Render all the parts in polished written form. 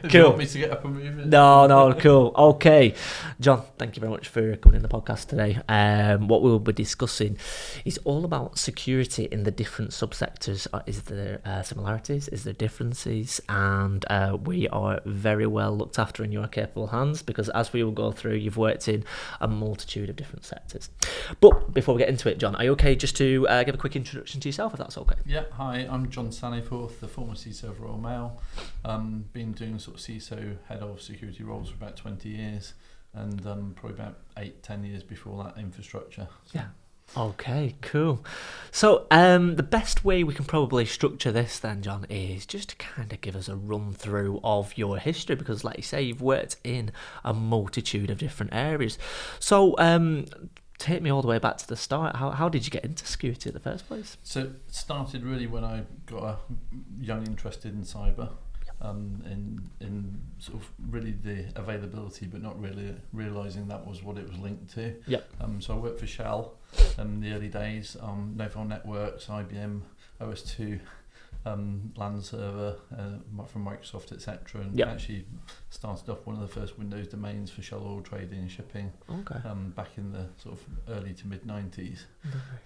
Do you want me to get up and move? No, cool. Okay, John, thank you very much for coming in the podcast today. What we'll be discussing is all about security in the different subsectors. Is there similarities? Is there differences? And we are very well looked after in your capable hands, because as we will go through, you've worked in a multitude of different sectors. But before we get into it, John, are you okay just to give a quick introduction to yourself, if that's okay? Yeah, hi, I'm Jon Staniforth, the former CISO of Royal Mail. Been doing sort of CISO head of security roles for about 20 years, and probably about 8-10 years before that infrastructure. So. Yeah. Okay, cool. So the best way we can probably structure this then, John, is just to kind of give us a run through of your history, because like you say, you've worked in a multitude of different areas. So take me all the way back to the start. How did you get into security in the first place? So it started really when I got a young interest in cyber. In sort of really the availability, but not really realising that was what it was linked to. Yep. So I worked for Shell in the early days, Novel Networks, IBM, OS2, LAN server from Microsoft, etc. And yep. actually started off one of the first Windows domains for Shell oil trading and shipping. Okay. Back in the sort of early to mid 90s.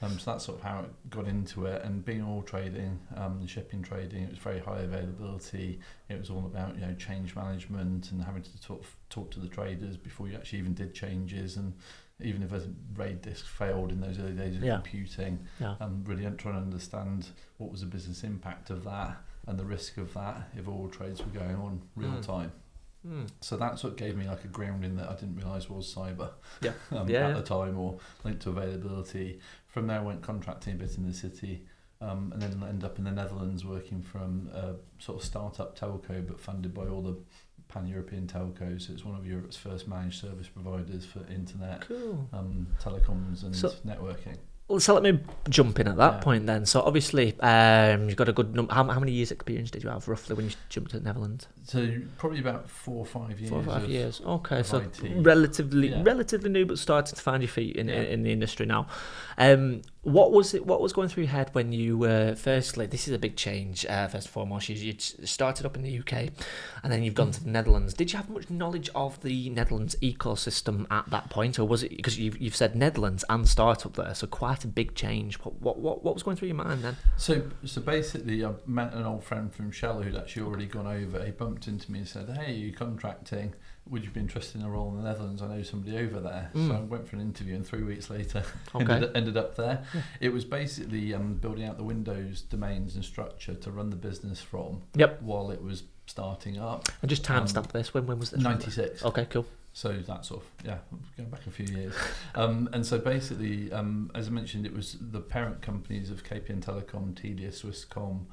So that's sort of how it got into it. And being oil trading, and shipping trading, it was very high availability. It was all about change management and having to talk to the traders before you actually even did changes. And even if a RAID disk failed in those early days of computing, really trying to understand what was the business impact of that and the risk of that if all trades were going on real time. So that sort of gave me like a grounding that I didn't realise was cyber at the time, or linked to availability. From there I went contracting a bit in the city, and then ended up in the Netherlands working from a sort of startup telco, but funded by all the pan-European telcos. It's one of Europe's first managed service providers for internet, telecoms and networking. Well, so let me jump in at that point then. So obviously, you've got a good number. How many years experience did you have roughly when you jumped to the Netherlands? So probably about 4 or 5 years. 4 or 5 years. Okay, so IT. relatively new, but starting to find your feet in the industry now. What was going through your head when you firstly? This is a big change. First and foremost, you started up in the UK, and then you've gone to the Netherlands. Did you have much knowledge of the Netherlands ecosystem at that point, or was it because you've said Netherlands and startup there, so quite a big change? What was going through your mind then? So basically, I met an old friend from Shell who'd actually already gone over. He bumped into me and said, "Hey, you're contracting. Would you be interested in a role in the Netherlands? I know somebody over there." So I went for an interview, and 3 weeks later ended up there. It was basically building out the Windows domains and structure to run the business from while it was starting up. And just timestamp this. When was this? 96. Okay, cool. So that's sort of, going back a few years. And so basically, as I mentioned, it was the parent companies of KPN Telecom, Telia, Swisscom,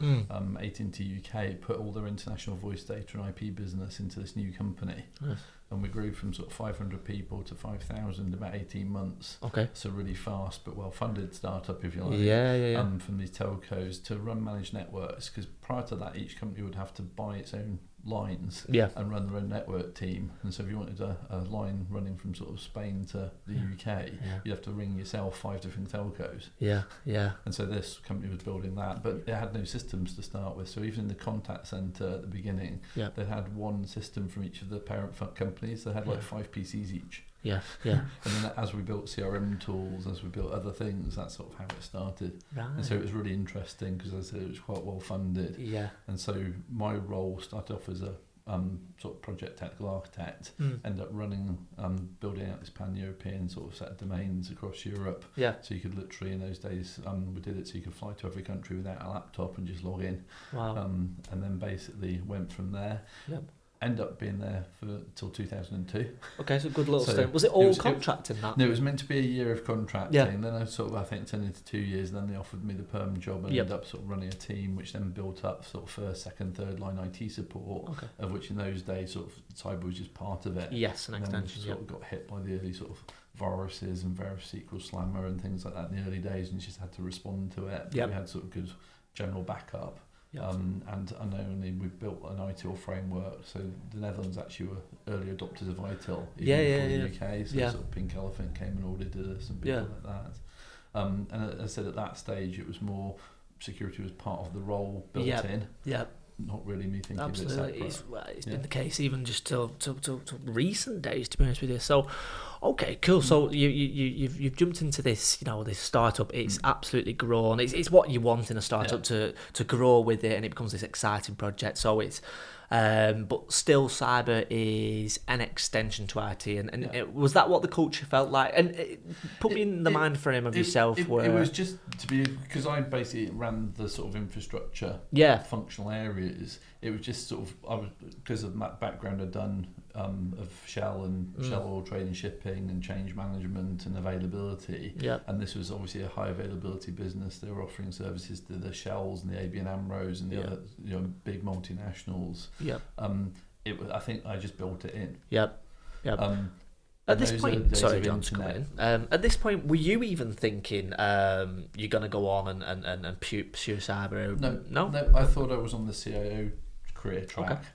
AT&T UK put all their international voice data and IP business into this new company. Nice. And we grew from sort of 500 people to 5,000 in about 18 months. Okay. So really fast but well-funded startup, if you like. Yeah. From these telcos to run managed networks, because prior to that, each company would have to buy its own lines and run their own network team. And so if you wanted a line running from sort of Spain to the UK, you'd have to ring yourself 5 different telcos. And so this company was building that, but it had no systems to start with. So even in the contact centre at the beginning, they had one system from each of the parent companies. They had like 5 PCs each. And then as we built CRM tools, as we built other things, that's sort of how it started. Right. And so it was really interesting because, as I said, it was quite well funded. And so my role started off as a sort of project technical architect, ended up running, building out this pan-European sort of set of domains across Europe. So you could literally, in those days, we did it so you could fly to every country without a laptop and just log in. Wow. And then basically went from there. End up being there till 2002. Okay, so good little stint. Was it all contracting that? No, it was meant to be a year of contracting. Then I think turned into 2 years. And then they offered me the perm job and ended up sort of running a team, which then built up sort of first, second, third line IT support. Of which in those days sort of cyber was just part of it. Yes, an extension. And then sort of got hit by the early sort of viruses and various SQL Slammer and things like that in the early days, and just had to respond to it. We had sort of good general backup. And unknowingly we built an ITIL framework, so the Netherlands actually were early adopters of ITIL even before the UK, so sort of Pink Elephant came and audited us and people like that. And as I said, at that stage it was more security was part of the role built in. not really me thinking Absolutely, of it separate. it's been the case even just till recent days, to be honest with you. So, okay, cool. So you've jumped into this, this startup. It's absolutely grown. It's what you want in a startup to grow with it, and it becomes this exciting project. So it's. But still, cyber is an extension to IT, and was that what the culture felt like? And put me in the mind frame of yourself. It was just to be, because I basically ran the sort of infrastructure, functional areas. It was just sort of, because of that background I'd done of Shell and Shell Oil Trading, shipping, and change management and availability. And this was obviously a high availability business. They were offering services to the Shells and the ABN AMROs and the other big multinationals. I think I just built it in. At this point, sorry, John, to come in. At this point, were you even thinking you're going to go on and pursue cyber? No. I thought I was on the CIO career track. Okay.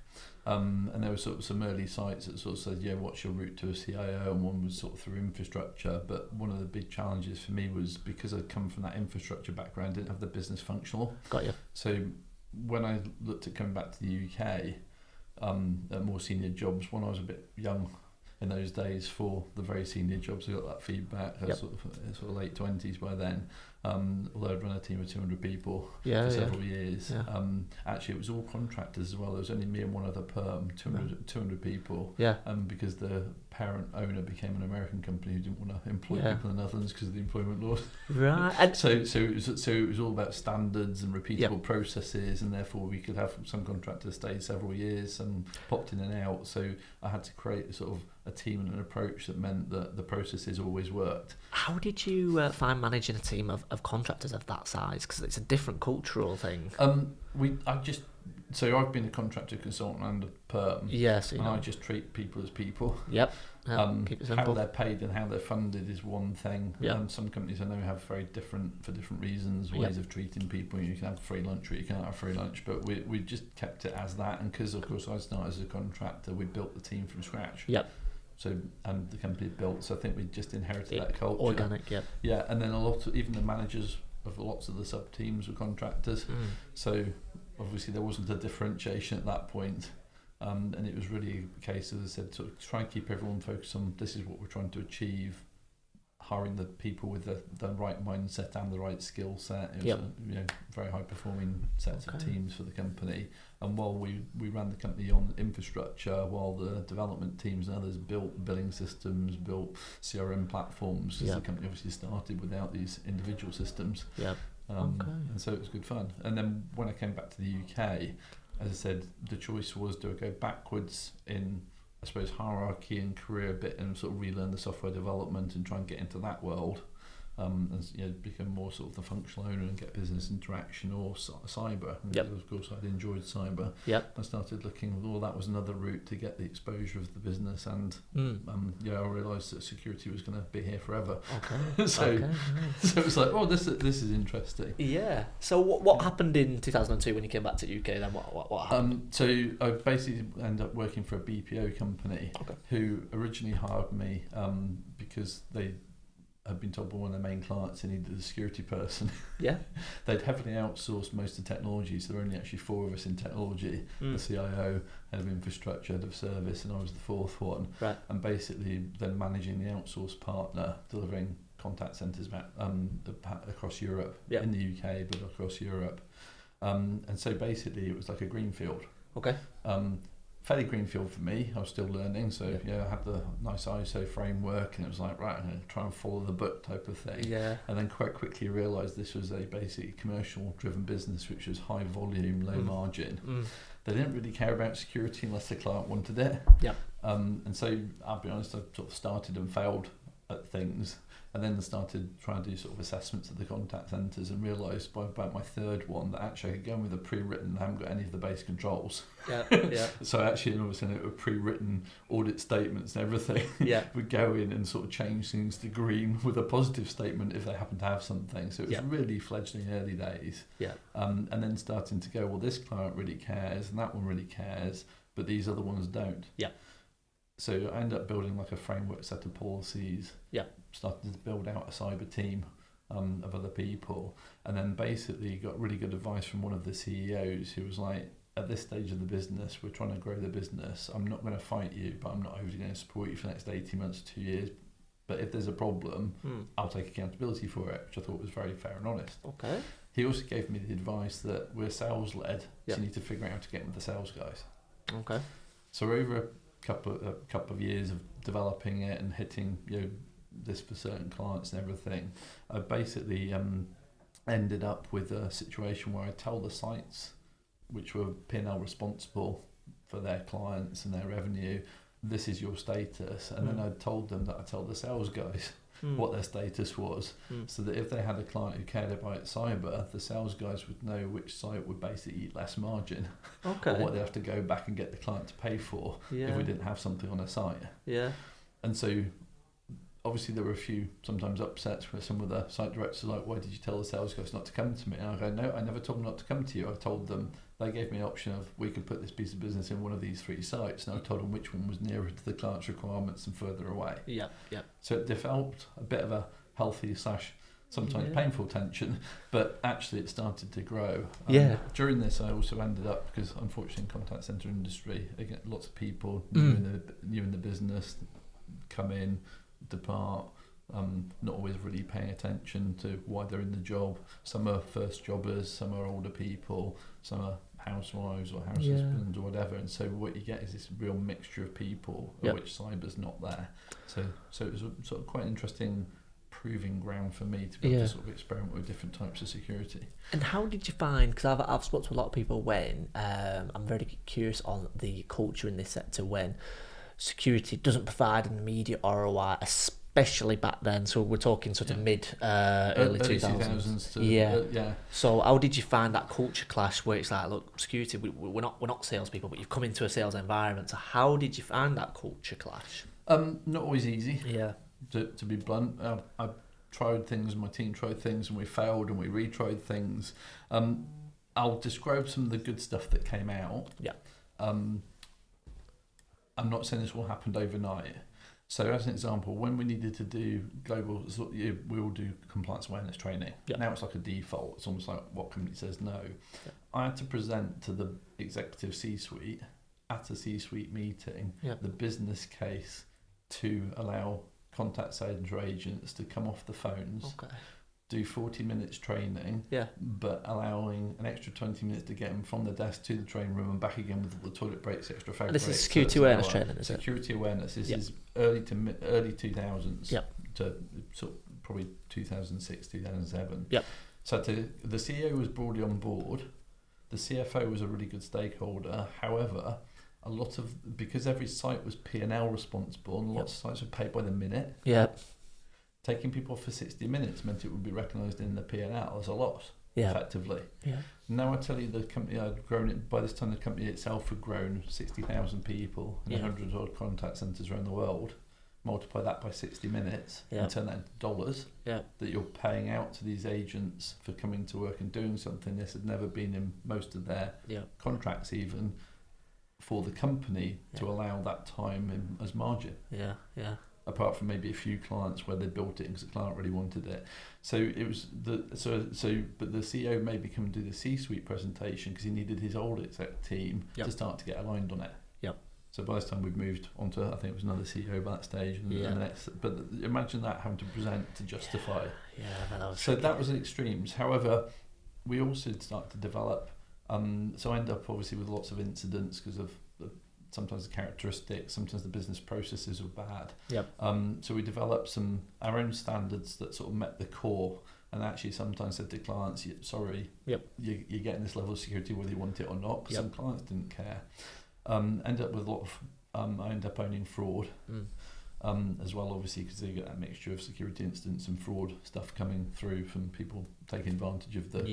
And there were sort of some early sites that sort of said, what's your route to a CIO? And one was sort of through infrastructure. But one of the big challenges for me was, because I'd come from that infrastructure background, I didn't have the business functional. Got you. So when I looked at coming back to the UK, at more senior jobs, when I was a bit young in those days for the very senior jobs, I got that feedback. I was sort of late 20s by then. Although I'd run a team of 200 people for several years. Actually, it was all contractors as well. There was only me and one other perm, 200 people. Because the parent owner became an American company who didn't want to employ people in the Netherlands because of the employment laws. Right. And so it was all about standards and repeatable processes, and therefore we could have some contractors stay several years and popped in and out. So I had to create sort of a team and an approach that meant that the processes always worked. How did you find managing a team of contractors of that size? Because it's a different cultural thing. So I've been a contractor, consultant, and a perm. I just treat people as people. Keep it simple. How they're paid and how they're funded is one thing. Some companies I know have for different reasons, ways of treating people. You can have free lunch or you can't have free lunch, but we just kept it as that. And because of course I started as a contractor, we built the team from scratch. So the company built. So I think we just inherited that culture. Organic. And then even the managers of lots of the sub teams were contractors. So obviously there wasn't a differentiation at that point. And it was really a case, as I said, to try and keep everyone focused on this is what we're trying to achieve, hiring the people with the right mindset and the right skill set. It was a very high performing sets of teams for the company. And while we ran the company on infrastructure, while the development teams and others built billing systems, built CRM platforms, because the company obviously started without these individual systems. And so it was good fun. And then when I came back to the UK, as I said, the choice was, do I go backwards in, I suppose, hierarchy and career a bit and sort of relearn the software development and try and get into that world, and become more sort of the functional owner and get business interaction, or cyber. And of course, I'd enjoyed cyber. I started looking, that was another route to get the exposure of the business, and I realised that security was going to be here forever. So it was like, this is interesting. So what happened in 2002 when you came back to UK then? What happened? So I basically ended up working for a BPO company who originally hired me because they had been told by one of their main clients they needed a security person. They'd heavily outsourced most of the technology, so there were only actually 4 of us in technology. The CIO, head of infrastructure, head of service, and I was the 4th one. And basically then managing the outsourced partner, delivering contact centres across Europe, in the UK, but across Europe. And so basically it was like a greenfield. Fairly greenfield for me. I was still learning, so I had the nice ISO framework, and it was like, right, I'm going to try and follow the book type of thing. And then quite quickly realised this was a basically commercial driven business, which was high volume, low margin. They didn't really care about security unless the client wanted it. And so I'll be honest, I sort of started and failed at things, and then started trying to do sort of assessments of the contact centres, and realised by about my 3rd one that actually I could go in with a pre-written, I haven't got any of the base controls. So actually all of a sudden it were pre-written audit statements and everything. Would go in and sort of change things to green with a positive statement if they happen to have something. So it was really fledgling early days. And then starting to go, this client really cares and that one really cares, but these other ones don't. So I ended up building like a framework set of policies. Started to build out a cyber team of other people, and then basically got really good advice from one of the CEOs who was like, at this stage of the business, we're trying to grow the business. I'm not going to fight you, but I'm not overly going to support you for the next 18 months, 2 years. But if there's a problem, I'll take accountability for it, which I thought was very fair and honest. Okay. He also gave me the advice that we're sales-led, Yep. so you need to figure out how to get with the sales guys. Okay. So over a couple of years of developing it and hitting this for certain clients and everything, I basically ended up with a situation where I tell the sites which were P&L responsible for their clients and their revenue, this is your status, and then I told them that I tell the sales guys what their status was, so that if they had a client who cared about cyber, the sales guys would know which site would basically eat less margin, or what they have to go back and get the client to pay for if we didn't have something on a site. Yeah. And so obviously there were a few sometimes upsets where some of the site directors were like, why did you tell the sales guys not to come to me? And I go, no, I never told them not to come to you. I told them, they gave me an option of, we could put this piece of business in one of these 3 sites, and I told them which one was nearer to the client's requirements and further away. So it developed a bit of a healthy / sometimes painful tension, but actually it started to grow. During this I also ended up, because unfortunately in contact centre industry, again, lots of people new in the business come in, depart, not always really paying attention to why they're in the job. Some are first jobbers, some are older people, some are housewives or house husbands or whatever, and so what you get is this real mixture of people of which cyber's not there. So it was a sort of quite interesting proving ground for me to be able to sort of experiment with different types of security. And how did you find, because I've spoken to a lot of people when, I'm very curious on the culture in this sector when security doesn't provide an immediate ROI, especially back then. So we're talking sort of mid, early 2000s. So how did you find that culture clash where it's like, look, security, we're not salespeople, but you've come into a sales environment. So how did you find that culture clash? Not always easy. To be blunt, I tried things, my team tried things, and we failed, and we retried things. I'll describe some of the good stuff that came out. I'm not saying this all happened overnight. So as an example, when we needed to do global, we all do compliance awareness training. Now it's like a default. It's almost like what company says no. I had to present to the executive C-suite at a C-suite meeting the business case to allow contact center agents to come off the phones, do 40 minutes training, but allowing an extra 20 minutes to get them from the desk to the training room and back again with all the toilet breaks, extra fag breaks. This is security awareness training, is it? Security awareness. This is early 2000s to sort of probably 2006, 2007. So the CEO was broadly on board. The CFO was a really good stakeholder. However, because every site was P&L responsible and lots of sites were paid by the minute. Taking people off for 60 minutes meant it would be recognised in the P&L as a loss, effectively. Now I tell you, the company I'd grown it, by this time the company itself had grown 60,000 people and 100 odd contact centres around the world. Multiply that by 60 minutes and turn that into dollars that you're paying out to these agents for coming to work and doing something. This had never been in most of their contracts even for the company to allow that time in, as margin. Apart from maybe a few clients where they built it because the client really wanted it. So it was but the CEO maybe come and do the C-suite presentation because he needed his old exec team to start to get aligned on it. So by this time we've moved on to, I think it was another CEO by that stage. And the next, but imagine that having to present to justify. That was at extremes. However, we also started to develop. So I end up obviously with lots of incidents because of sometimes the characteristics, sometimes the business processes were bad. So we developed our own standards that sort of met the core, and actually sometimes said to clients, you're getting this level of security whether you want it or not, because some clients didn't care. Ended up with a lot of, I ended up owning fraud as well, obviously, because you get that mixture of security incidents and fraud stuff coming through from people taking advantage of the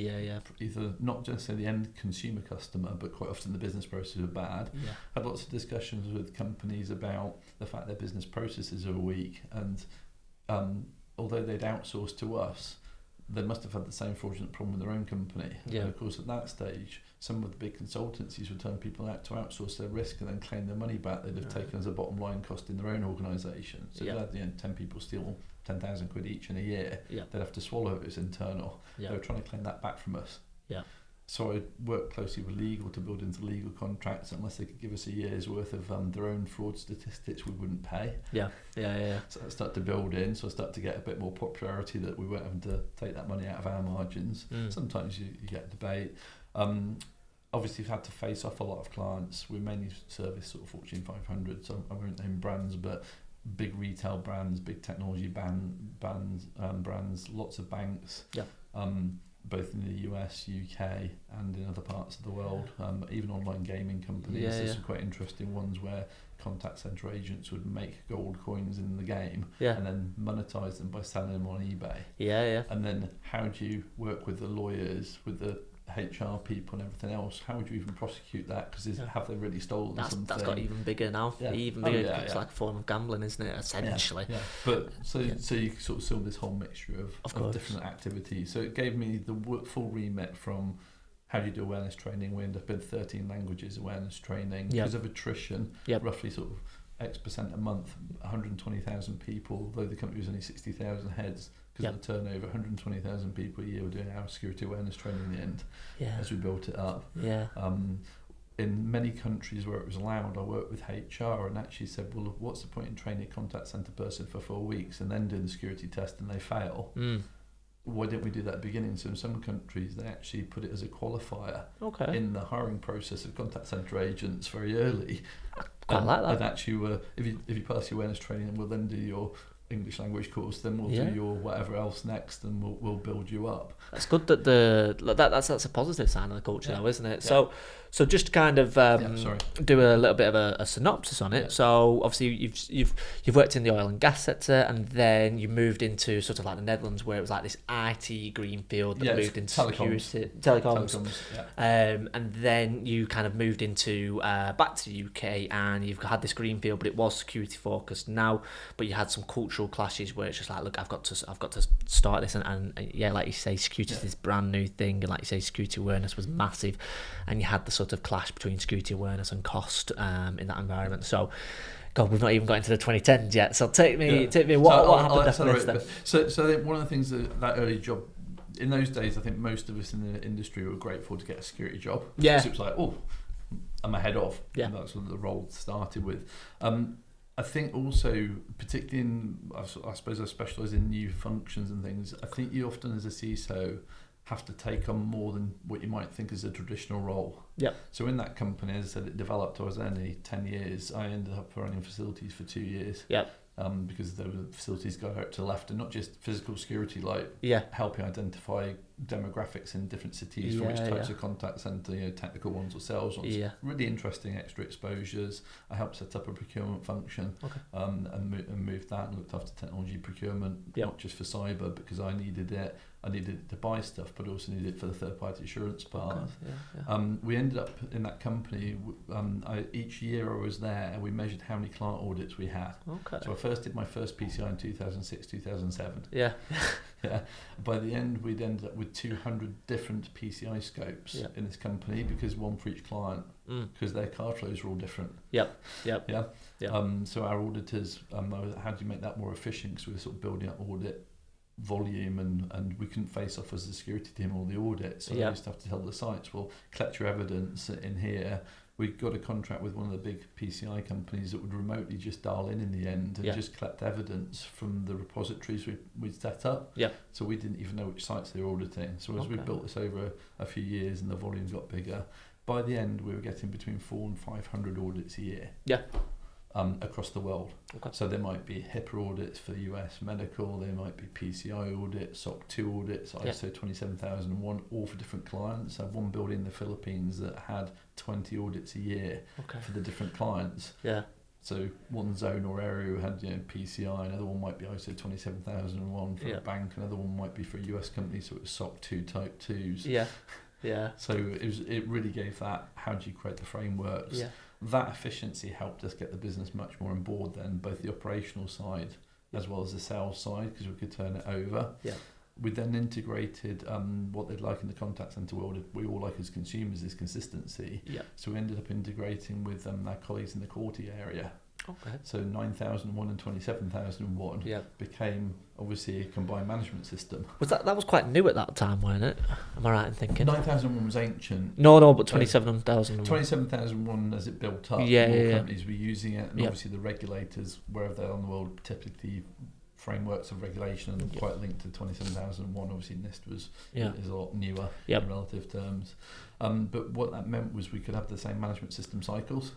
either not just the end consumer customer, but quite often the business processes are bad. Had lots of discussions with companies about the fact their business processes are weak, and although they'd outsourced to us, they must have had the same fraudulent problem with their own company. And of course at that stage some of the big consultancies would turn people out to outsource their risk and then claim their money back they'd have taken as a bottom line cost in their own organisation. So if they had 10 people steal 10,000 quid each in a year, they'd have to swallow it as internal. They were trying to claim that back from us. So I worked closely with legal to build into legal contracts. Unless they could give us a year's worth of their own fraud statistics, we wouldn't pay. Yeah. So I started to build in, so I started to get a bit more popularity that we weren't having to take that money out of our margins. Sometimes you get debate. Obviously, we've had to face off a lot of clients. We mainly service sort of Fortune 500, so I won't name brands, but big retail brands, big technology brands, lots of banks. Yeah. Both in the US, UK, and in other parts of the world, even online gaming companies. There's some quite interesting ones where contact center agents would make gold coins in the game and then monetize them by selling them on eBay. And then how do you work with the lawyers, with the HR people and everything else? How would you even prosecute that? Because have they really stolen something? That's got even bigger now. Even bigger. It's like a form of gambling, isn't it? Essentially. But so you sort of saw this whole mixture of different activities. So it gave me the full remit from how do you do awareness training. We end up in 13 languages awareness training because of attrition. Roughly sort of X% a month, 120,000 people. Though the company was only 60,000 heads. Because of the turnover, 120,000 people a year were doing our security awareness training in the end as we built it up. In many countries where it was allowed, I worked with HR and actually said, well, what's the point in training a contact centre person for 4 weeks and then doing the security test and they fail? Why didn't we do that at the beginning? So in some countries, they actually put it as a qualifier in the hiring process of contact centre agents very early. I like that. And actually, if you pass your awareness training, we'll then do your English language course, then we'll do your whatever else next, and we'll build you up. That's good that that's a positive sign of the culture now, isn't it? So just to kind of do a little bit of a synopsis on it. So obviously you've worked in the oil and gas sector, and then you moved into sort of like the Netherlands, where it was like this IT greenfield that moved into security, telecoms. And then you kind of moved into back to the UK, and you've had this greenfield, but it was security focused now. But you had some cultural clashes where it's just like, look, I've got to start this, and like you say, security is this brand new thing, and like you say, security awareness was massive, and you had the sort of clash between security awareness and cost in that environment. So, God, we've not even got into the 2010s yet. So take me what happened after this then? So I think one of the things that early job, in those days, I think most of us in the industry were grateful to get a security job. Because it was like, oh, I'm ahead of. And that's what the role started with. I think also, particularly I suppose I specialise in new functions and things, I think you often as a CISO have to take on more than what you might think is a traditional role. So in that company, as I said, it developed. I was only 10 years. I ended up running facilities for 2 years. Because there were facilities go out to the left, and not just physical security, like helping identify demographics in different cities for which types of contact centre, technical ones or sales ones. Really interesting extra exposures. I helped set up a procurement function and moved that and looked after technology procurement, not just for cyber because I needed it. I needed it to buy stuff, but also needed it for the third-party assurance part. We ended up in that company. Each year I was there, we measured how many client audits we had. So I first did my first PCI in 2006, 2007. By the end, we'd ended up with 200 different PCI scopes in this company, because one for each client, because their card flows were all different. So our auditors, how do you make that more efficient? Because we were sort of building up audit volume, and we couldn't face off as the security team all the audits, so I used to have to tell the sites, well, collect your evidence in here. We got a contract with one of the big PCI companies that would remotely just dial in the end and just collect evidence from the repositories we'd set up. So we didn't even know which sites they were auditing. So as we built this over a few years and the volume got bigger, by the end we were getting between 400 and 500 audits a year. Across the world. So there might be HIPAA audits for the US medical, there might be PCI audits, SOC 2 audits, ISO 27001, all for different clients. I had one building in the Philippines that had 20 audits a year for the different clients. So one zone or area had PCI, another one might be ISO 27001 for a bank, another one might be for a US company, so it was SOC 2 type 2s. So it really gave that, how do you create the frameworks? That efficiency helped us get the business much more on board then, both the operational side as well as the sales side, because we could turn it over. We then integrated what they'd like in the contact centre world. We all like as consumers is consistency. So we ended up integrating with our colleagues in the quality area. Okay. So 9001 and 27001 became obviously a combined management system. Was that was quite new at that time, wasn't it? Am I right in thinking? 9001 was ancient. No, but 27001. 27001 as it built up, more companies were using it, and obviously the regulators, wherever they're on the world, typically frameworks of regulation and quite linked to 27001. Obviously NIST is a lot newer in relative terms. But what that meant was we could have the same management system cycles.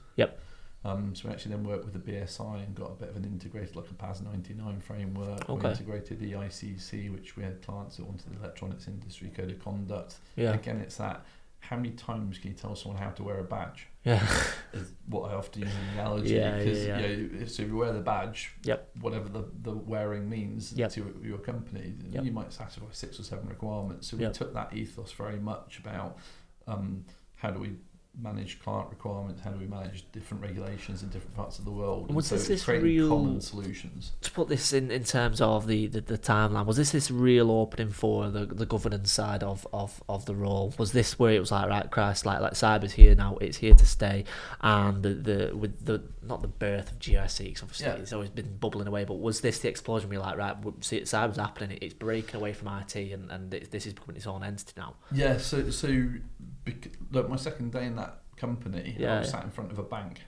So we actually then worked with the BSI and got a bit of an integrated, like a PAS 99 framework. We integrated the ICC, which we had clients that wanted the electronics industry code of conduct. Again, it's that, how many times can you tell someone how to wear a badge? Is what I often use in the analogy. Because so if you wear the badge, whatever the wearing means to your company, you might satisfy 6 or 7 requirements. So we took that ethos very much about how do we manage client requirements, how do we manage different regulations in different parts of the world, was and so this creating real common solutions. To put this in terms of the timeline, was this real opening for the governance side of the role? Was this where it was like, right, Christ, like cyber's here now, it's here to stay, and with the not the birth of GRC, because obviously it's always been bubbling away, but was this the explosion where you're like, right, see, cyber's happening, it's breaking away from IT, and this is becoming its own entity now? Look, my second day in that company, I was sat in front of a bank.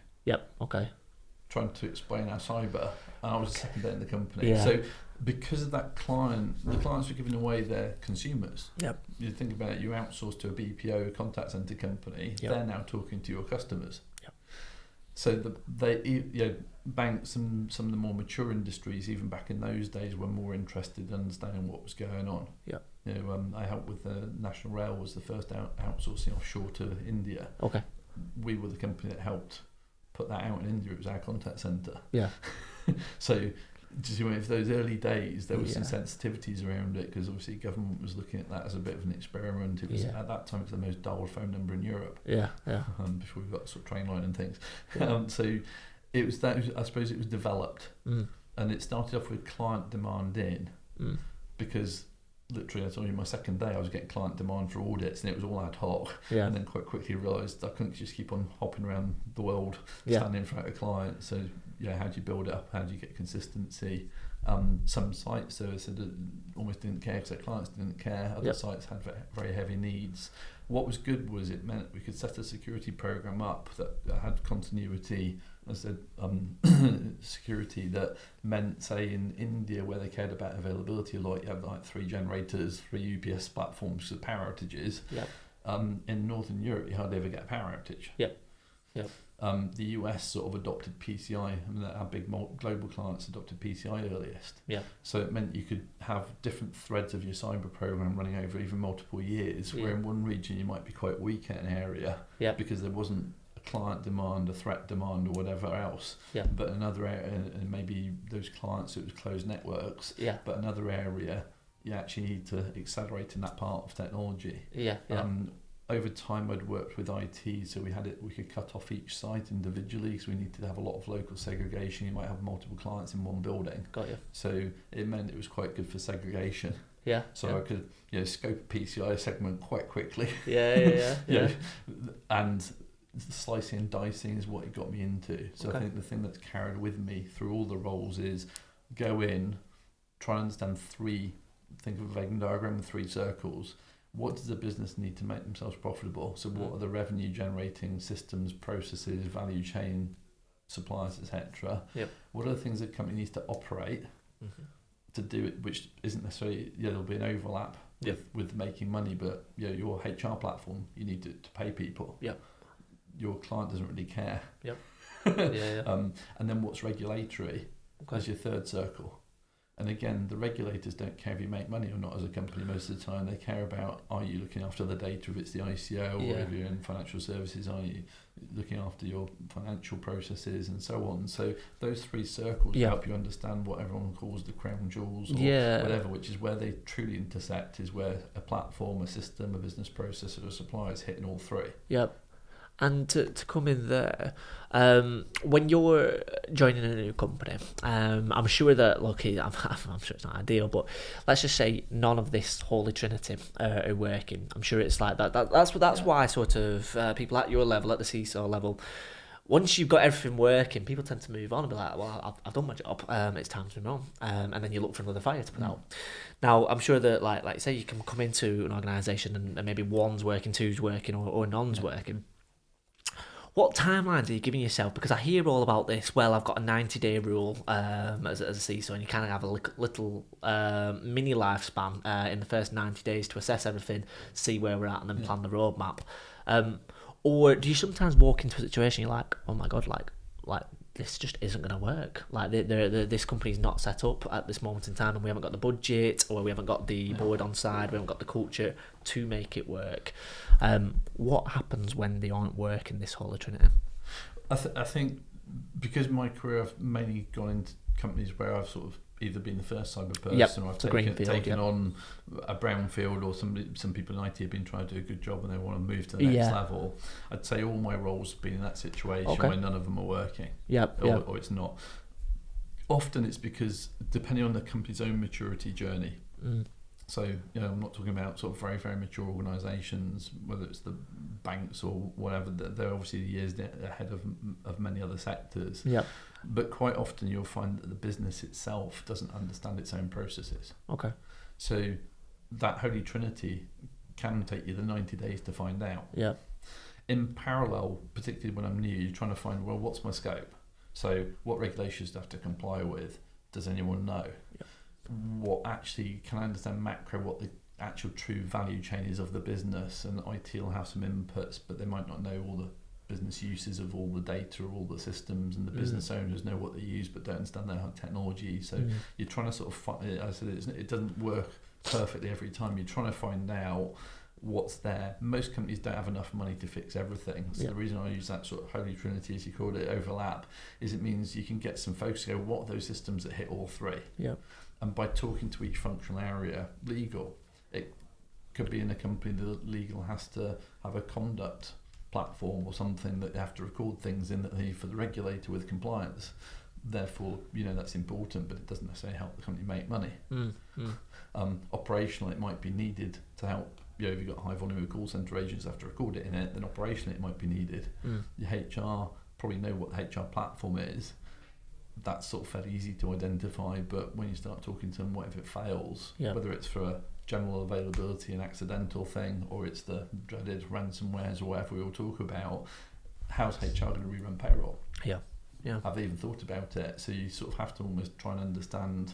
Trying to explain our cyber, and I was the second day in the company. So because of that client, the clients were giving away their consumers. You think about it, you outsource to a BPO, a contact center company, they're now talking to your customers. So banks and some of the more mature industries, even back in those days, were more interested in understanding what was going on. I helped with the National Rail, was the first outsourcing offshore to India. We were the company that helped put that out in India. It was our contact centre. So just if those early days there was some sensitivities around it, because obviously government was looking at that as a bit of an experiment. It was at that time, it was the most dialed phone number in Europe. Before we got sort of train line and things. So it was that, I suppose it was developed, and it started off with client demand because literally, I told you, my second day I was getting client demand for audits, and it was all ad hoc. And then quite quickly realised I couldn't just keep on hopping around the world standing in front of a client. So how do you build it up? How do you get consistency? Some sites, so I said, almost didn't care because their clients didn't care. Other sites had very heavy needs. What was good was it meant we could set a security program up that had continuity. I said security that meant, say, in India, where they cared about availability a lot, you have like 3 generators, 3 UPS platforms for power outages. In Northern Europe, you hardly ever get a power outage. The US sort of adopted PCI, our big global clients adopted PCI earliest. So it meant you could have different threads of your cyber program running over even multiple years, where in one region you might be quite weak at an area because there wasn't a client demand, a threat demand, or whatever else. But another area, and maybe those clients, it was closed networks. But another area, you actually need to accelerate in that part of technology. Over time, I'd worked with IT, so we could cut off each site individually, because we needed to have a lot of local segregation. You might have multiple clients in one building. So it meant it was quite good for segregation. So I could scope a PCI segment quite quickly. And slicing and dicing is what it got me into. So I think the thing that's carried with me through all the roles is go in, try and understand think of a Venn diagram with 3 circles. What does the business need to make themselves profitable? So what are the revenue generating systems, processes, value chain, suppliers, etc. What are the things that a company needs to operate to do it, which isn't necessarily, there'll be an overlap with making money, but your HR platform, you need to pay people. Your client doesn't really care. And then what's regulatory as your 3rd circle. And again, the regulators don't care if you make money or not as a company most of the time. They care about, are you looking after the data if it's the ICO, or if you're in financial services, are you looking after your financial processes, and so on. So those 3 circles help you understand what everyone calls the crown jewels, or whatever, which is where they truly intersect, is where a platform, a system, a business process, or a supplier is hitting all 3. And to come in there, when you're joining a new company, I'm sure that, look, I'm sure it's not ideal, but let's just say none of this holy trinity are working. I'm sure it's like that. That's why sort of people at your level, at the CISO level, once you've got everything working, people tend to move on and be like, well, I've done my job, it's time to move on. And then you look for another fire to put out. Now, I'm sure that, like say, you can come into an organisation and maybe one's working, two's working, or none's working. What timelines are you giving yourself? Because I hear all about this. Well, I've got a 90-day rule as a CISO, and you kind of have a little mini lifespan in the first 90 days to assess everything, see where we're at, and then plan the roadmap. Or do you sometimes walk into a situation you're like, oh my God, like this just isn't going to work. Like this company's not set up at this moment in time, and we haven't got the budget, or we haven't got the board on side, we haven't got the culture to make it work. What happens when they aren't working this whole Trinity? I think because my career, I've mainly gone into companies where I've sort of either been the first cyber person, or I've taken on a brownfield, or some people in IT have been trying to do a good job and they want to move to the next level. I'd say all my roles have been in that situation where none of them are working, or it's not. Often it's because, depending on the company's own maturity journey. So, I'm not talking about sort of very, very mature organisations, whether it's the banks or whatever. They're obviously years ahead of many other sectors. But quite often you'll find that the business itself doesn't understand its own processes. So that holy trinity can take you the 90 days to find out. In parallel, particularly when I'm new, you're trying to find, well, what's my scope? So what regulations do I have to comply with? Does anyone know? What actually, can I understand macro, what the actual true value chain is of the business? And IT will have some inputs, but they might not know all the business uses of all the data or all the systems, and the business owners know what they use but don't understand their technology. So you're trying to sort of find, I said it doesn't work perfectly every time. You're trying to find out what's there. Most companies don't have enough money to fix everything. So the reason I use that sort of holy trinity, as you called it, overlap, is it means you can get some folks to go, what are those systems that hit all three? And by talking to each functional area, legal, it could be in a company that legal has to have a conduct platform or something that they have to record things in that they need for the regulator with compliance. Therefore, that's important, but it doesn't necessarily help the company make money. Operational, it might be needed to help. If you've got a high volume of call centre agents have to record it in it, then operationally it might be needed. Your HR probably know what the HR platform is. That's sort of fairly easy to identify, but when you start talking to them, what if it fails? Whether it's for a general availability and accidental thing, or it's the dreaded ransomwares or whatever we all talk about, how's HR going to rerun payroll? Have they even thought about it? So you sort of have to almost try and understand,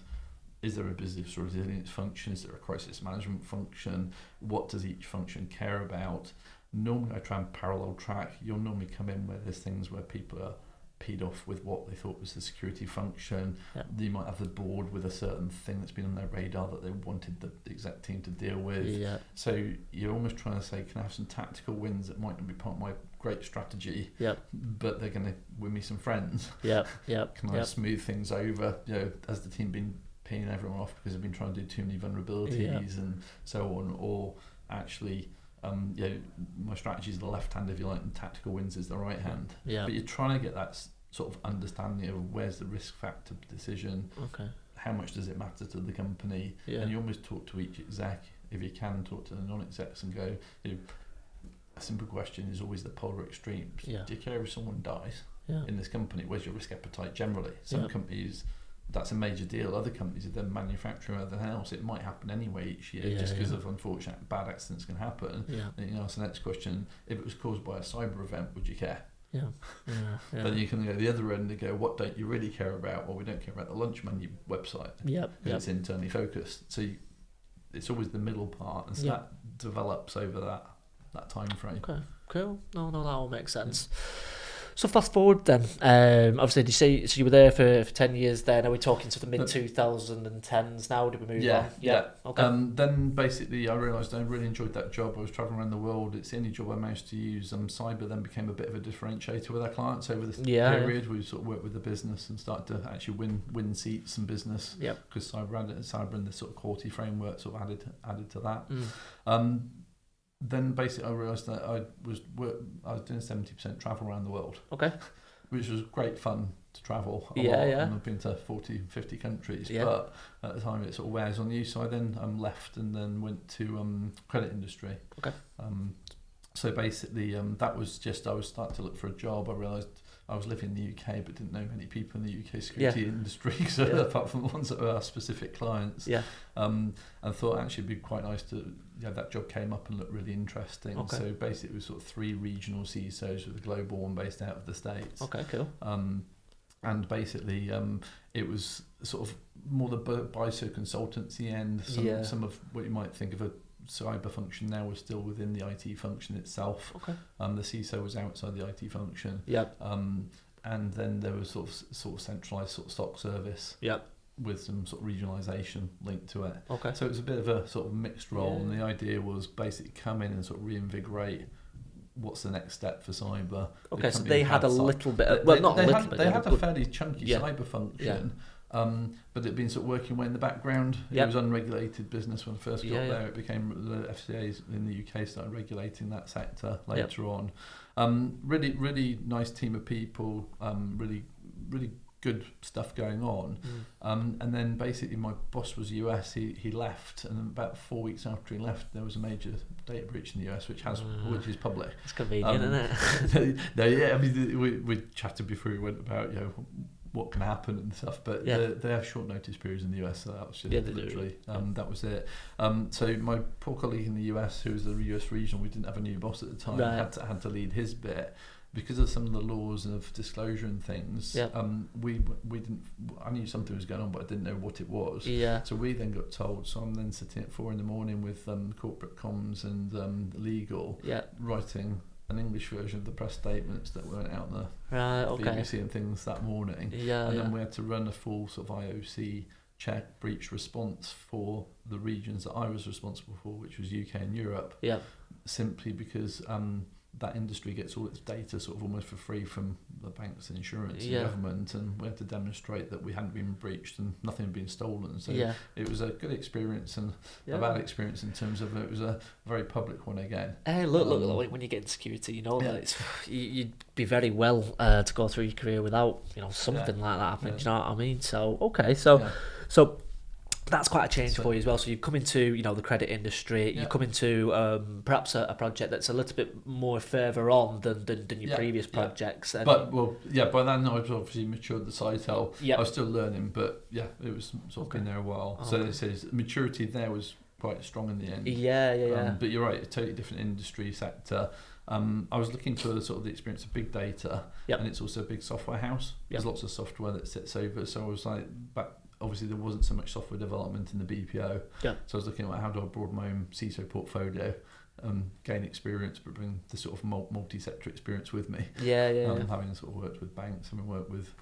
is there a business resilience function? Is there a crisis management function? What does each function care about? Normally I try and parallel track. You'll normally come in where there's things where people are peed off with what they thought was the security function. You might have the board with a certain thing that's been on their radar that they wanted the exec team to deal with. So you're almost trying to say, can I have some tactical wins that might not be part of my great strategy, but they're going to win me some friends? Can I smooth things over? Has the team been peeing everyone off because they've been trying to do too many vulnerabilities and so on? Or actually, my strategy is the left hand, if you like, and tactical wins is the right hand. But you're trying to get that sort of understanding of where's the risk factor decision, how much does it matter to the company, and you almost talk to each exec, if you can, talk to the non-execs and go, a simple question is always the polar extremes. Do you care if someone dies in this company? Where's your risk appetite generally? Some companies, that's a major deal. Other companies, if they're manufacturing anything else, it might happen anyway each year, just because of unfortunate bad accidents can happen. Then you ask the next question, if it was caused by a cyber event, would you care? Then you can go the other end and go, what don't you really care about? Well, we don't care about the lunch menu website, because it's internally focused. So it's always the middle part, and so that develops over that time frame. Cool. No, that all makes sense. So fast forward then, obviously did you say, so you were there for 10 years then, are we talking to the mid-2010s now, did we move on? Then basically I realised I really enjoyed that job. I was travelling around the world. It's the only job I managed to use. Cyber then became a bit of a differentiator with our clients over this period. We sort of worked with the business and started to actually win seats and business, because cyber and the sort of quality framework sort of added to that. Then basically I realised that I was doing 70% travel around the world, which was great fun to travel a lot. And I've been to 40, 50 countries, but at the time it sort of wears on you. So I then left and then went to credit industry. So basically that was just, I was starting to look for a job. I realised I was living in the UK but didn't know many people in the UK security industry, so apart from the ones that were our specific clients. And thought actually it'd be quite nice to, that job came up and looked really interesting. So basically it was sort of 3 regional CISOs with a global one based out of the States. Okay, cool. And basically it was sort of more the BISO consultancy end. Some of what you might think of a cyber function now was still within the IT function itself. The CISO was outside the IT function. And then there was sort of centralised sort of stock service. With some sort of regionalisation linked to it. So it was a bit of a sort of mixed role, and the idea was basically come in and sort of reinvigorate what's the next step for cyber. So they had a little bit of, they had a fairly chunky cyber function. But it'd been sort of working away in the background. It was unregulated business when I first got there. It became the FCA in the UK started regulating that sector later on. Really nice team of people. Really good stuff going on. And then basically my boss was US. He left, and about 4 weeks after he left, there was a major data breach in the US, which is public. It's convenient, isn't it? I mean, we chatted before we went about what can happen and stuff, but they have short notice periods in the US, so that was just literally that was it. So my poor colleague in the US, who was the US regional, we didn't have a new boss at the time, had to lead his bit. Because of some of the laws of disclosure and things, we didn't. I knew something was going on, but I didn't know what it was. So we then got told. So I'm then sitting at 4 a.m. with corporate comms and legal, writing an English version of the press statements that went out on the BBC and things that morning. And then we had to run a full sort of IOC check breach response for the regions that I was responsible for, which was UK and Europe. Simply because that industry gets all its data sort of almost for free from the banks and insurance and government, and we had to demonstrate that we hadn't been breached and nothing had been stolen. So it was a good experience and a bad experience in terms of it was a very public one again. Hey, look, when you get in security, you know that it's, you'd be very well to go through your career without something like that happening. Do you know what I mean? So so that's quite a change for you as well. So you come into the credit industry. You come into perhaps a project that's a little bit more further on than your previous projects. But by then I was obviously matured the CISO. I was still learning, but it was sort of been there a while. So it says maturity there was quite strong in the end. But you're right, a totally different industry sector. I was looking for sort of the experience of big data, and it's also a big software house. There's lots of software that sits over. So I was like, obviously there wasn't so much software development in the BPO. So I was looking at how do I broaden my own CISO portfolio, gain experience, but bring the sort of multi-sector experience with me. Having sort of worked with banks, having worked with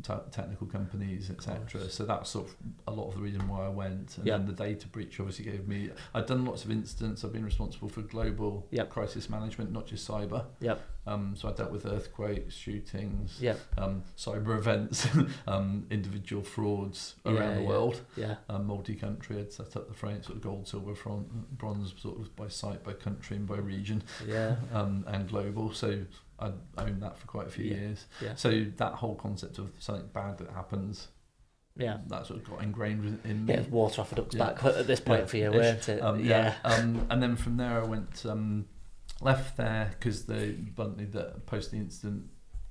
technical companies, etc. So that's sort of a lot of the reason why I went. And then the data breach obviously gave me. I'd done lots of incidents. I've been responsible for global crisis management, not just cyber. So I dealt with earthquakes, shootings, cyber events, individual frauds around the world. Multi-country. I'd set up the frame, sort of gold, silver, bronze, sort of by site, by country, and by region. And global. So I owned that for quite a few years. So that whole concept of something bad that happens, that sort of got ingrained in me. Water off a duck's back at this point for you, weren't it? And then from there I went, left there because they bluntly that post the incident,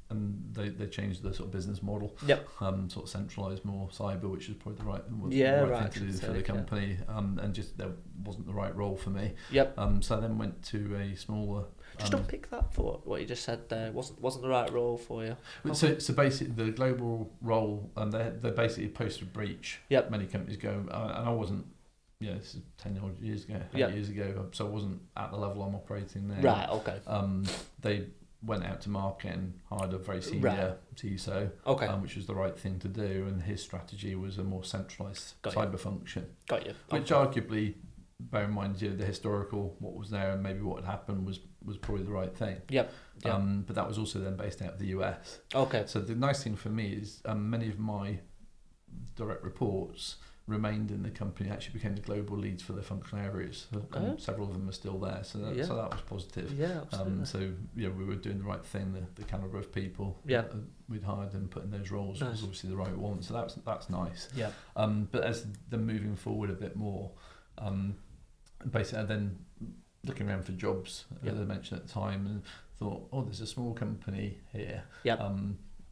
and they changed the sort of business model. Sort of centralised more cyber, which is probably the right thing to do for the company. And just there wasn't the right role for me. So I then went to a smaller. Just unpick that for what you just said there. Wasn't the right role for you. So basically the global role, and they basically posted breach. Many companies go, and I wasn't. This is 10 odd years ago, 8 years ago. So I wasn't at the level I'm operating there. They went out to market and hired a very senior CISO, which was the right thing to do, and his strategy was a more centralised cyber function. Which arguably, bear in mind the historical, what was there and maybe what had happened was probably the right thing. But that was also then based out of the US. So the nice thing for me is many of my direct reports remained in the company, actually became the global leads for their functional areas. Several of them are still there, so that was positive. So we were doing the right thing. The calibre of people we'd hired and put in those roles was obviously the right one. So that's nice. But as they're moving forward a bit more, basically then looking around for jobs, as I mentioned at the time, and thought, oh, there's a small company here. Yep.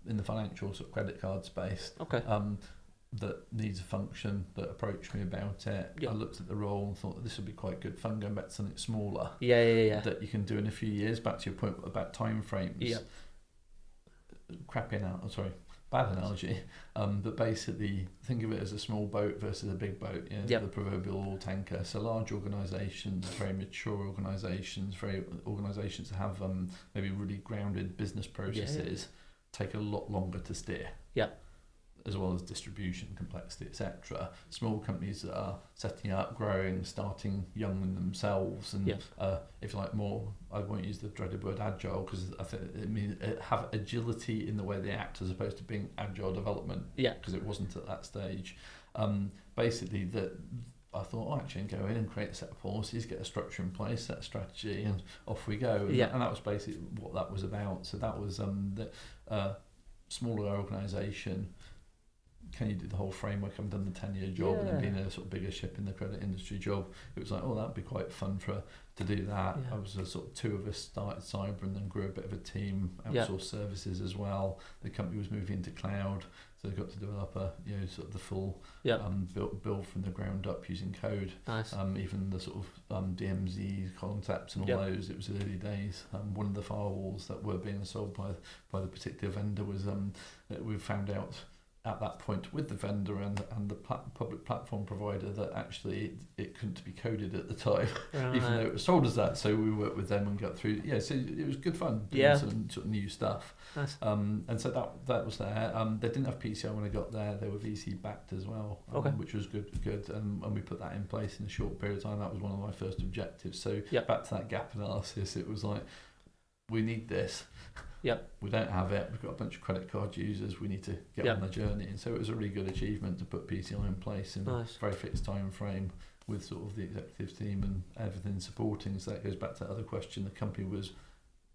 In the financial sort of credit card space. Okay. That needs a function, that approached me about it. Yep. I looked at the role and thought this would be quite good fun, going back to something smaller. Yeah. That you can do in a few years. Back to your point about time frames. Yep. Bad analogy. But basically, think of it as a small boat versus a big boat. You know, Yep. the proverbial oil tanker. So large organisations, very mature organisations, organisations that have maybe really grounded business processes, take a lot longer to steer. Yep. As well as distribution, complexity, etc. Small companies that are setting up, growing, starting young in themselves, and if you like more, I won't use the dreaded word agile because I think it means have agility in the way they act as opposed to being agile development. Because it wasn't at that stage. Basically, that I thought, actually, go in and create a set of policies, get a structure in place, set a strategy, and off we go. And that was basically what that was about. So that was the smaller organisation. Can you do the whole framework? I've done the tenure job and then being a sort of bigger ship in the credit industry job. It was like, oh, that'd be quite fun to do that. I was sort of two of us started cyber and then grew a bit of a team, outsourced services as well. The company was moving into cloud, so they got to develop sort of the full build from the ground up using code. Nice. Even the sort of DMZ concepts and all those. It was early days. One of the firewalls that were being sold by the particular vendor was that we found out at that point with the vendor and the public platform provider that actually it couldn't be coded at the time, even though it was told us that. So we worked with them and got through. So it was good fun doing some sort of new stuff. Nice. And so that was there. They didn't have PCI when I got there. They were VC backed as well, which was good. And we put that in place in a short period of time. That was one of my first objectives. So back to that gap analysis, it was like, we need this. We don't have it. We've got a bunch of credit card users. We need to get on the journey. And so it was a really good achievement to put PCI in place in a very fixed time frame with sort of the executive team and everything supporting. So that goes back to the other question. The company was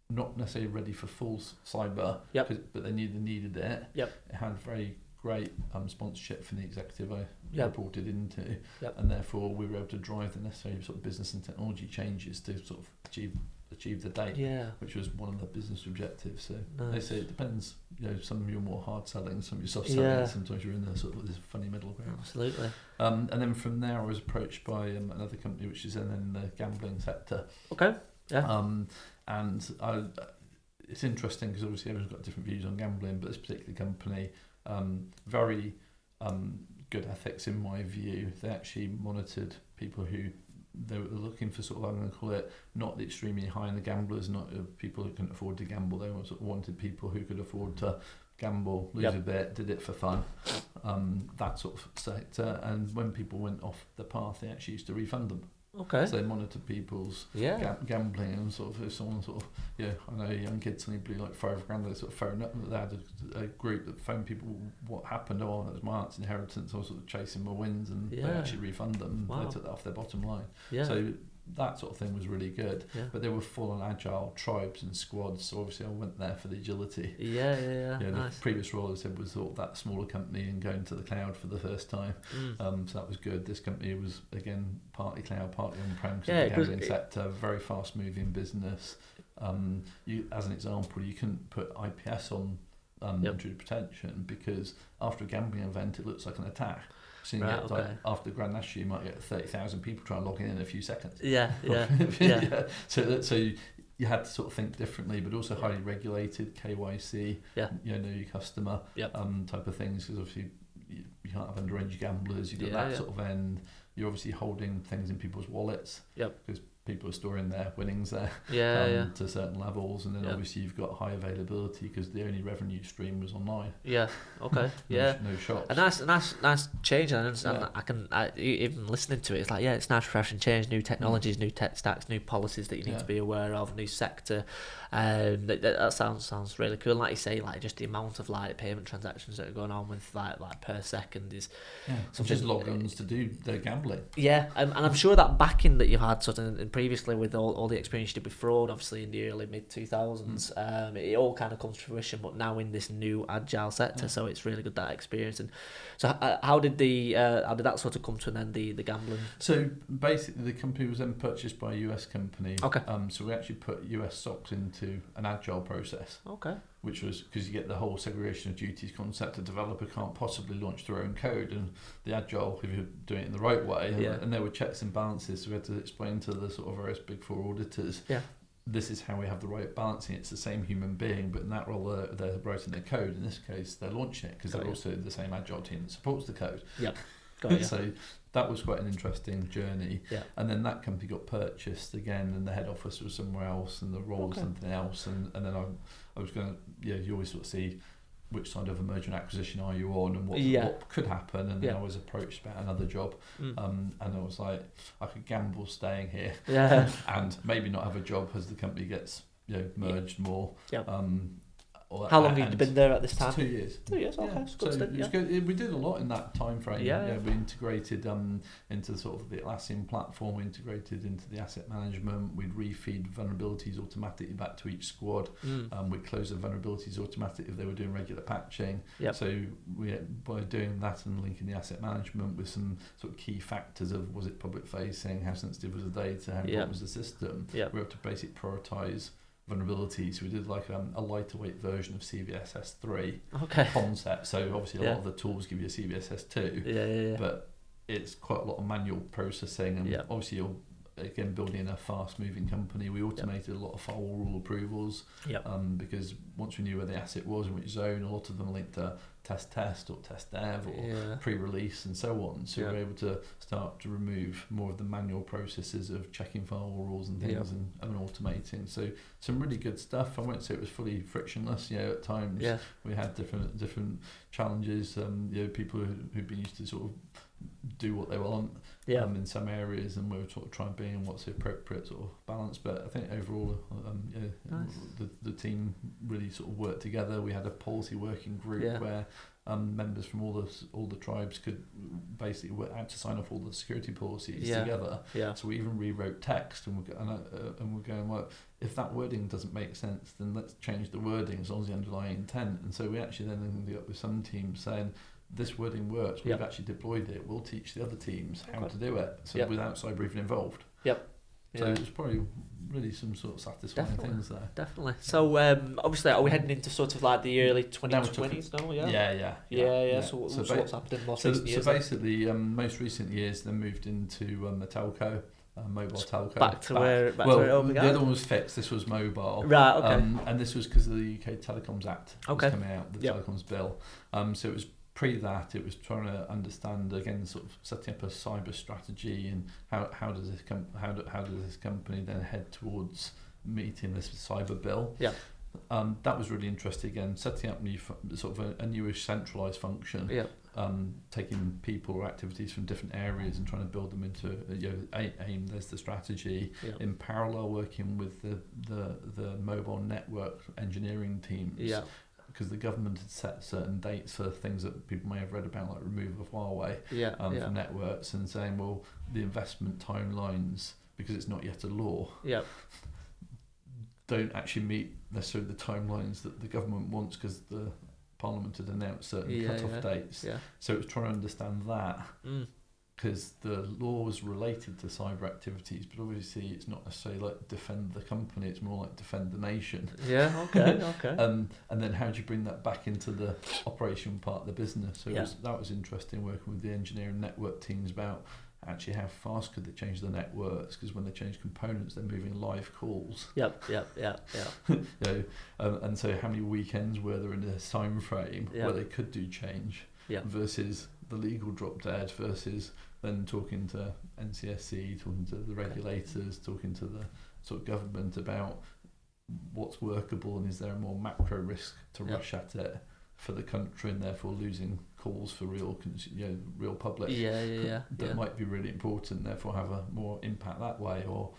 not necessarily ready for full cyber, but they knew they needed it. It had very great sponsorship from the executive I reported into, and therefore we were able to drive the necessary sort of business and technology changes to sort of achieve the date, which was one of the business objectives. So they say it depends. Some of you are more hard selling, some of you soft selling. Sometimes you're in the sort of this funny middle ground. Absolutely. And then from there, I was approached by another company which is in the gambling sector. Okay. And it's interesting because obviously everyone's got different views on gambling, but this particular company, very good ethics in my view. They actually monitored people who they were looking for sort of, I'm going to call it, not the extremely high end gamblers, not people who couldn't afford to gamble. They sort of wanted people who could afford to gamble, lose a bit, did it for fun, that sort of sector. And when people went off the path, they actually used to refund them. Okay. So they monitor people's gambling, and sort of if someone sort of I know young kids suddenly blew like $5,000, they sort of phone up. They had a group that phoned people what happened. Oh, that was my aunt's inheritance. I was sort of chasing my wins, and they actually refund them. They took that off their bottom line. So that sort of thing was really good. But they were full on agile tribes and squads. So obviously I went there for the agility. Nice. The previous role I said was sort of that smaller company and going to the cloud for the first time. So that was good. This company was again partly cloud, partly on-prem because of the gambling sector. Very fast moving business. As an example, you couldn't put IPS on intruder protection because after a gambling event it looks like an attack. So you get after the Grand National, you might get 30,000 people trying to log in a few seconds. So you had to sort of think differently, but also highly regulated KYC. Know your customer type of things, because obviously you can't have underage gamblers. You've got that sort of end. You're obviously holding things in people's wallets because people are storing their winnings there to certain levels, and then obviously you've got high availability because the only revenue stream was online. No shops. And that's nice change. And I understand that. Even listening to it, it's like it's nice, fresh and change. New technologies, new tech stacks, new policies that you need to be aware of. New sector. That sounds really cool. Like you say, like just the amount of like payment transactions that are going on with like per second is just logins to do their gambling. And I'm sure that backing that you've had sort of in previously with all the experience you did with fraud, obviously in the early mid 2000s, it all kind of comes to fruition. But now in this new agile sector, so it's really good that experience. And so how did that sort of come to an end? The gambling. So basically, the company was then purchased by a US company. Okay. So we actually put US SOCs into an agile process. Okay. Which was because you get the whole segregation of duties concept. A developer can't possibly launch their own code, and the agile, if you're doing it in the right way, and there were checks and balances. So we had to explain to the sort of various big four auditors, this is how we have the right balancing. It's the same human being, but in that role they're writing the code. In this case, they're launching it because they're also the same agile team that supports the code. Yep. Got you. So that was quite an interesting journey. Yeah. And then that company got purchased again, and the head office was somewhere else, and the role was something else. And then I was going to, you always sort of see which side of a merger and acquisition are you on, and what could happen. And then I was approached about another job, and I was like, I could gamble staying here, and maybe not have a job as the company gets merged more. How long have you been there at this time? 2 years. 2 years, okay. So it was good. We did a lot in that time frame. Yeah. We integrated into sort of the Atlassian platform. We integrated into the asset management. We'd refeed vulnerabilities automatically back to each squad. We'd close the vulnerabilities automatically if they were doing regular patching. Yep. So by doing that and linking the asset management with some sort of key factors of, was it public facing, how sensitive was the data, how important was the system, we were able to basically prioritise vulnerabilities. We did like a lighter weight version of CVSS3 concept. So obviously a lot of the tools give you a CVSS2, but it's quite a lot of manual processing, and obviously you're again building a fast moving company. We automated a lot of firewall rule approvals because once we knew where the asset was and which zone, a lot of them linked to test or test dev or pre-release and so on. So we're able to start to remove more of the manual processes of checking firewall rules and things and automating. So some really good stuff. I won't say it was fully frictionless. At times we had different challenges. People who've been used to sort of do what they want in some areas, and we were sort of trying being what's the appropriate sort of balance. But I think overall the team really sort of worked together. We had a policy working group where members from all the tribes could basically work out to sign off all the security policies together. So we even rewrote text, and we're going, well, if that wording doesn't make sense, then let's change the wording as long as the underlying intent. And so we actually then ended up with some teams saying, this wording works, we've actually deployed it, we'll teach the other teams how to do it, so without cyber even involved. So it was probably really some sort of satisfying things there. Definitely. So obviously, are we heading into sort of like the early 2020s now? Yeah. So what's happened in most recent years? So basically, most recent years, they moved into a telco. Mobile telco. Back to where it all began? The other one was fixed, this was mobile. Right, okay. And this was because of the UK Telecoms Act was coming out, the Telecoms Bill. So it was pre that, it was trying to understand, again, sort of setting up a cyber strategy, and how does this company then head towards meeting this cyber bill. That was really interesting, again, setting up sort of a newish centralised function. Taking people or activities from different areas and trying to build them into aim. There's the strategy. In parallel, working with the mobile network engineering teams. Because the government had set certain dates for things that people may have read about, like removal of Huawei from networks, and saying, well, the investment timelines, because it's not yet a law, don't actually meet necessarily the timelines that the government wants, because the Parliament had announced certain cut-off dates. So it was trying to understand that, because the law was related to cyber activities, but obviously it's not necessarily like defend the company, it's more like defend the nation. And then how do you bring that back into the operation part of the business? So that was interesting, working with the engineering network teams about actually how fast could they change the networks, because when they change components, they're moving live calls. And so how many weekends were there in a time frame where they could do change versus the legal drop dead, versus then talking to NCSC, talking to the regulators, talking to the sort of government about what's workable, and is there a more macro risk to rush at it for the country, and therefore losing calls for real public that might be really important, therefore have a more impact that way, or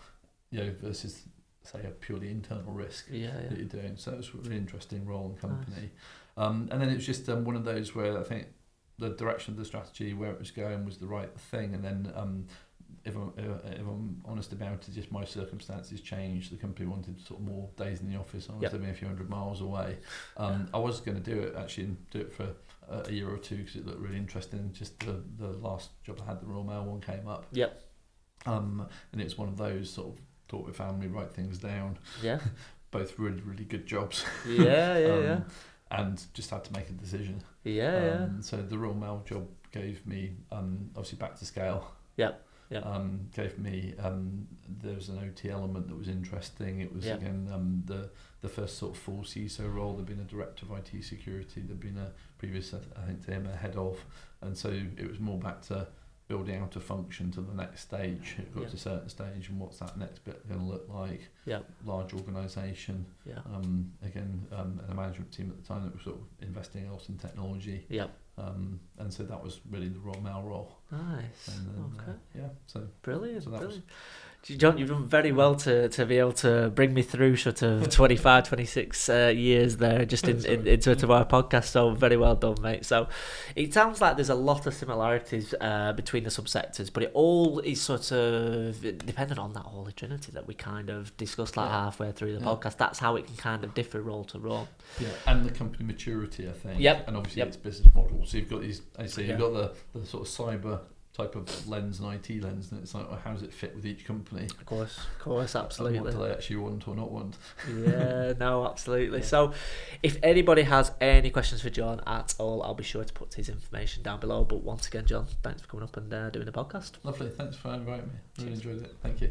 versus say a purely internal risk that you're doing. So it's a really interesting role and company. And then it was just one of those where I think the direction of the strategy, where it was going, was the right thing, and then if I'm honest about it, just my circumstances changed. The company wanted sort of more days in the office. I was living a few hundred miles away. I was going to do it actually, and do it for a year or two because it looked really interesting. Just the last job I had, the Royal Mail one, came up. Yep. And it's one of those sort of talk with family, write things down. Yeah. Both really, really good jobs. Yeah. And just had to make a decision. So the Royal Mail job gave me obviously back to scale. Gave me there was an OT element that was interesting. It was again the first sort of full CISO role. There'd been a director of IT security. There'd been a previous, I think, to him, a head of, and so it was more back to building out a function to the next stage. It got to a certain stage, and what's that next bit going to look like? Large organisation. Again, and a management team at the time that was sort of investing a lot in technology. And so that was really the Royal Mail role. Nice. And then, so brilliant. So that was, John, you've done very well to be able to bring me through sort of 25, 26 years there just into our podcast, so very well done, mate. So it sounds like there's a lot of similarities between the subsectors, but it all is sort of dependent on that Holy Trinity that we kind of discussed halfway through the podcast. That's how it can kind of differ role to role. Yeah, and the company maturity, I think. And obviously its business model. So you've got these, you've got the sort of cyber type of lens and IT lens, and it's like, well, how does it fit with each company? Of course, absolutely. And what do they actually want or not want? Absolutely. So if anybody has any questions for John at all, I'll be sure to put his information down below. But once again, John, thanks for coming up and doing the podcast. Lovely, thanks for inviting me. Really enjoyed it. Thank you.